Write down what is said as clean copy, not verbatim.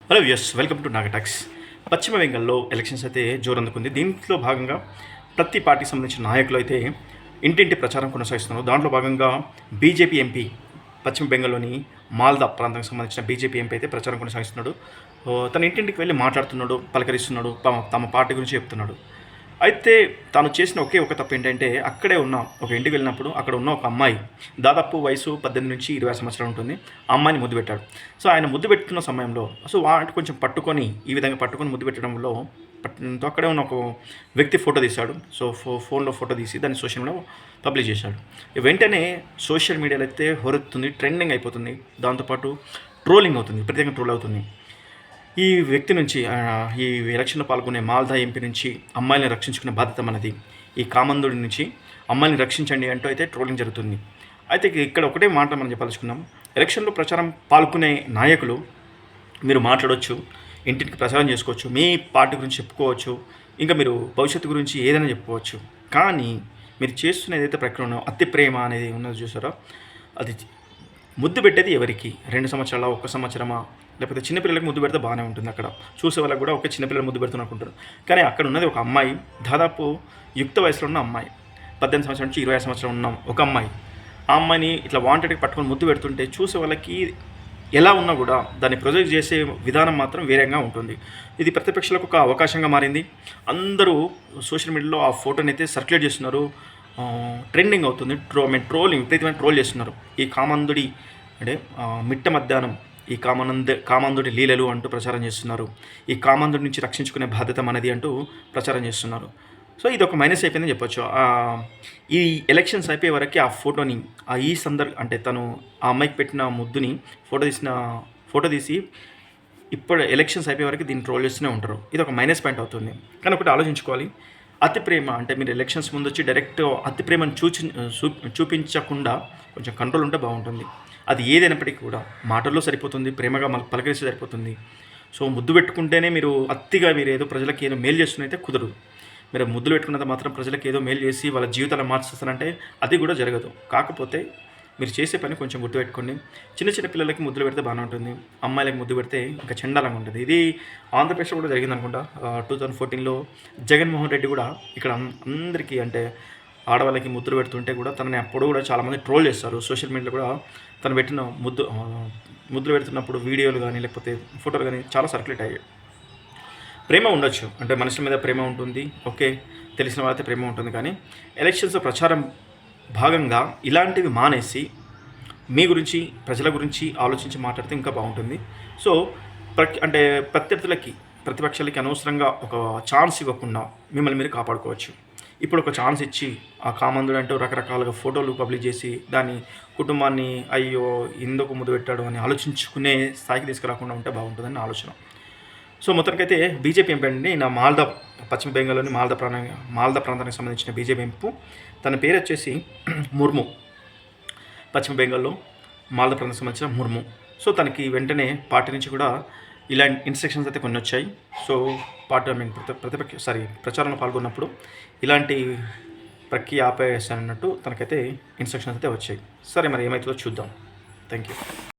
Hello welcome to Nagatalks. పశ్చిమ బెంగాల్లో elections అయితే జోరందుకుంది. దీంట్లో భాగంగా ప్రతి పార్టీకి సంబంధించిన నాయకులు అయితే ఇంటింటి ప్రచారం కొనసాగిస్తున్నారు. దాంట్లో భాగంగా బీజేపీ ఎంపీ పశ్చిమ బెంగాల్లోని మాల్దా ప్రాంతానికి సంబంధించిన బీజేపీ ఎంపీ అయితే ప్రచారం కొనసాగిస్తున్నాడు. తన ఇంటింటికి వెళ్ళి మాట్లాడుతున్నాడు, పలకరిస్తున్నాడు, తమ పార్టీ గురించి చెప్తున్నాడు. అయితే తాను చేసిన ఒకే ఒక తప్పు ఏంటంటే, అక్కడే ఉన్న ఒక ఇంటికి వెళ్ళినప్పుడు అక్కడ ఉన్న ఒక అమ్మాయి దాదాపు వయసు 18 నుంచి 20 సంవత్సరాలు ఉంటుంది. ఆ అమ్మాయిని ముద్దు పెట్టాడు. సో ఆయన ముద్దు పెట్టుకున్న సమయంలో వాటి కొంచెం పట్టుకొని ఈ విధంగా పట్టుకొని ముద్దు పెట్టడంలో అక్కడే ఉన్న ఒక వ్యక్తి ఫోటో తీశాడు. సో ఫోన్లో ఫోటో తీసి దాన్ని సోషల్ మీడియాలో పబ్లిష్ చేశాడు. వెంటనే సోషల్ మీడియాలో అయితే హొరెత్తుంది, ట్రెండింగ్ అయిపోతుంది. దాంతోపాటు ట్రోలింగ్ అవుతుంది, ప్రత్యేకంగా ట్రోల్ అవుతుంది. ఈ వ్యక్తి నుంచి ఈ ఎలక్షన్లో పాల్గొనే మాల్దా ఎంపీ నుంచి అమ్మాయిని రక్షించుకునే బాధ్యత మనది, ఈ కామందుడి నుంచి అమ్మాయిని రక్షించండి అంటూ అయితే ట్రోలింగ్ జరుగుతుంది. అయితే ఇక్కడ ఒకటే మాట మనం చెప్పాల్సుకున్నాం. ఎలక్షన్లో ప్రచారం పాల్గొనే నాయకులు మీరు మాట్లాడవచ్చు, ఇంటికి ప్రచారం చేసుకోవచ్చు, మీ పార్టీ గురించి చెప్పుకోవచ్చు, ఇంకా మీరు భవిష్యత్తు గురించి ఏదైనా చెప్పుకోవచ్చు. కానీ మీరు చేస్తున్న ఏదైతే ప్రక్రియ ఉన్నో అతి ప్రేమ అనేది ఉన్నది చూసారో, అది ముద్దు పెట్టేది ఎవరికి? 2 సంవత్సరాల, 1 సంవత్సరమా, లేకపోతే చిన్నపిల్లలకు ముద్దు పెడితే బాగానే ఉంటుంది. అక్కడ చూసే వాళ్ళకి కూడా ఒక చిన్నపిల్లలు ముద్దు పెడుతున్నారు అనుకుంటారు. కానీ అక్కడ ఉన్నది ఒక అమ్మాయి, దాదాపు యుక్త వయసులో ఉన్న అమ్మాయి, 18 సంవత్సరాల నుంచి 20 సంవత్సరాలు ఉన్న ఒక అమ్మాయి. ఆ అమ్మాయిని ఇట్లా వాంటెడ్గా పట్టుకొని ముద్దు పెడుతుంటే చూసే వాళ్ళకి ఎలా ఉన్నా కూడా దాన్ని ప్రొజెక్ట్ చేసే విధానం మాత్రం వేరేగా ఉంటుంది. ఇది ప్రతిపక్షాలకు ఒక అవకాశంగా మారింది. అందరూ సోషల్ మీడియాలో ఆ ఫోటోని అయితే సర్క్యులేట్ చేస్తున్నారు, ట్రెండింగ్ అవుతుంది. ట్రోలింగ్ విపరీతమైన ట్రోల్ చేస్తున్నారు. ఈ కామందుడి అంటే మిట్ట మధ్యాహ్నం ఈ కామాంధుడి లీలలు అంటూ ప్రచారం చేస్తున్నారు. ఈ కామాంధుడి నుంచి రక్షించుకునే బాధ్యత మనది అంటూ ప్రచారం చేస్తున్నారు. సో ఇది ఒక మైనస్ అయిపోయిందని చెప్పొచ్చు. ఈ ఎలక్షన్స్ అయిపోయే వరకు ఆ ఫోటోని అంటే తను ఆ అమ్మాయికి పెట్టిన ముద్దుని ఫోటో తీసి ఇప్పుడు ఎలక్షన్స్ అయిపోయే వరకు దీన్ని ట్రోల్ చేస్తూనే ఉంటారు. ఇది ఒక మైనస్ పాయింట్ అవుతుంది. కానీ ఒకటి ఆలోచించుకోవాలి, అతి ప్రేమ అంటే మీరు ఎలక్షన్స్ ముందు వచ్చి డైరెక్ట్ అతి ప్రేమను చూపించకుండా కొంచెం కంట్రోల్ ఉంటే బాగుంటుంది. అది ఏదైనప్పటికీ కూడా మాటల్లో సరిపోతుంది, ప్రేమగా పలకరిస్తే సరిపోతుంది. సో ముద్దు పెట్టుకుంటేనే మీరు అతిగా మీరు ఏదో ప్రజలకు ఏదో మేలు చేస్తున్నైతే కుదరదు. మీరు ముద్దులు పెట్టుకున్నంత మాత్రం ప్రజలకు ఏదో మేలు చేసి వాళ్ళ జీవితాలను మార్చేస్తారంటే అది కూడా జరగదు. కాకపోతే మీరు చేసే పని కొంచెం గుర్తుపెట్టుకోండి. చిన్న చిన్న పిల్లలకి ముద్దులు పెడితే బాగానే ఉంటుంది, అమ్మాయిలకు ముద్దు పెడితే ఇంకా చండాలంగా ఉంటుంది. ఇది ఆంధ్రప్రదేశ్లో కూడా జరిగింది అనుకుంటా. 2014లో జగన్మోహన్ రెడ్డి కూడా ఇక్కడ అందరికీ అంటే ఆడవాళ్ళకి ముద్దులు పెడుతుంటే కూడా తనని అప్పుడు కూడా చాలామంది ట్రోల్ చేస్తారు. సోషల్ మీడియాలో కూడా తను పెట్టిన ముద్దులు పెడుతున్నప్పుడు వీడియోలు కానీ లేకపోతే ఫోటోలు కానీ చాలా సర్క్యులేట్ అయ్యాయి. ప్రేమ ఉండొచ్చు, అంటే మనుషుల మీద ప్రేమ ఉంటుంది, ఓకే, తెలిసిన వాళ్ళైతే ప్రేమ ఉంటుంది. కానీ ఎలక్షన్స్ ప్రచారం భాగంగా ఇలాంటివి మానేసి మీ గురించి ప్రజల గురించి ఆలోచించి మాట్లాడితే ఇంకా బాగుంటుంది. సో అంటే ప్రతిపక్షాలకి అనవసరంగా ఒక ఛాన్స్ ఇవ్వకుండా మిమ్మల్ని మీరు కాపాడుకోవచ్చు. ఇప్పుడు ఒక ఛాన్స్ ఇచ్చి ఆ కామందుడు అంటూ రకరకాలుగా ఫోటోలు పబ్లిష్ చేసి దాన్ని కుటుంబాన్ని అయ్యో ఎందుకు ముద్దు పెట్టాడు అని ఆలోచించుకునే స్థాయికి తీసుకురాకుండా ఉంటే బాగుంటుందని ఆలోచన. సో మొత్తానికైతే బీజేపీ ఎంపీ అండి పశ్చిమ బెంగాల్లోని మాల్దా ప్రాంతానికి సంబంధించిన బీజేపీ ఎంపీ, తన పేరు వచ్చేసి ముర్ము. పశ్చిమ బెంగాల్లో మాల్దా ప్రాంతానికి సంబంధించిన ముర్ము. సో తనకి వెంటనే పార్టీ నుంచి కూడా ఇలాంటి ఇన్స్ట్రక్షన్స్ అయితే కొన్ని వచ్చాయి. సో ప్రచారంలో పాల్గొన్నప్పుడు ఇలాంటి ప్రక్రియ ఆపేసానన్నట్టు తనకైతే ఇన్స్ట్రక్షన్స్ అయితే వచ్చాయి. సరే మరి ఏమవుతుందో చూద్దాం. Thank you.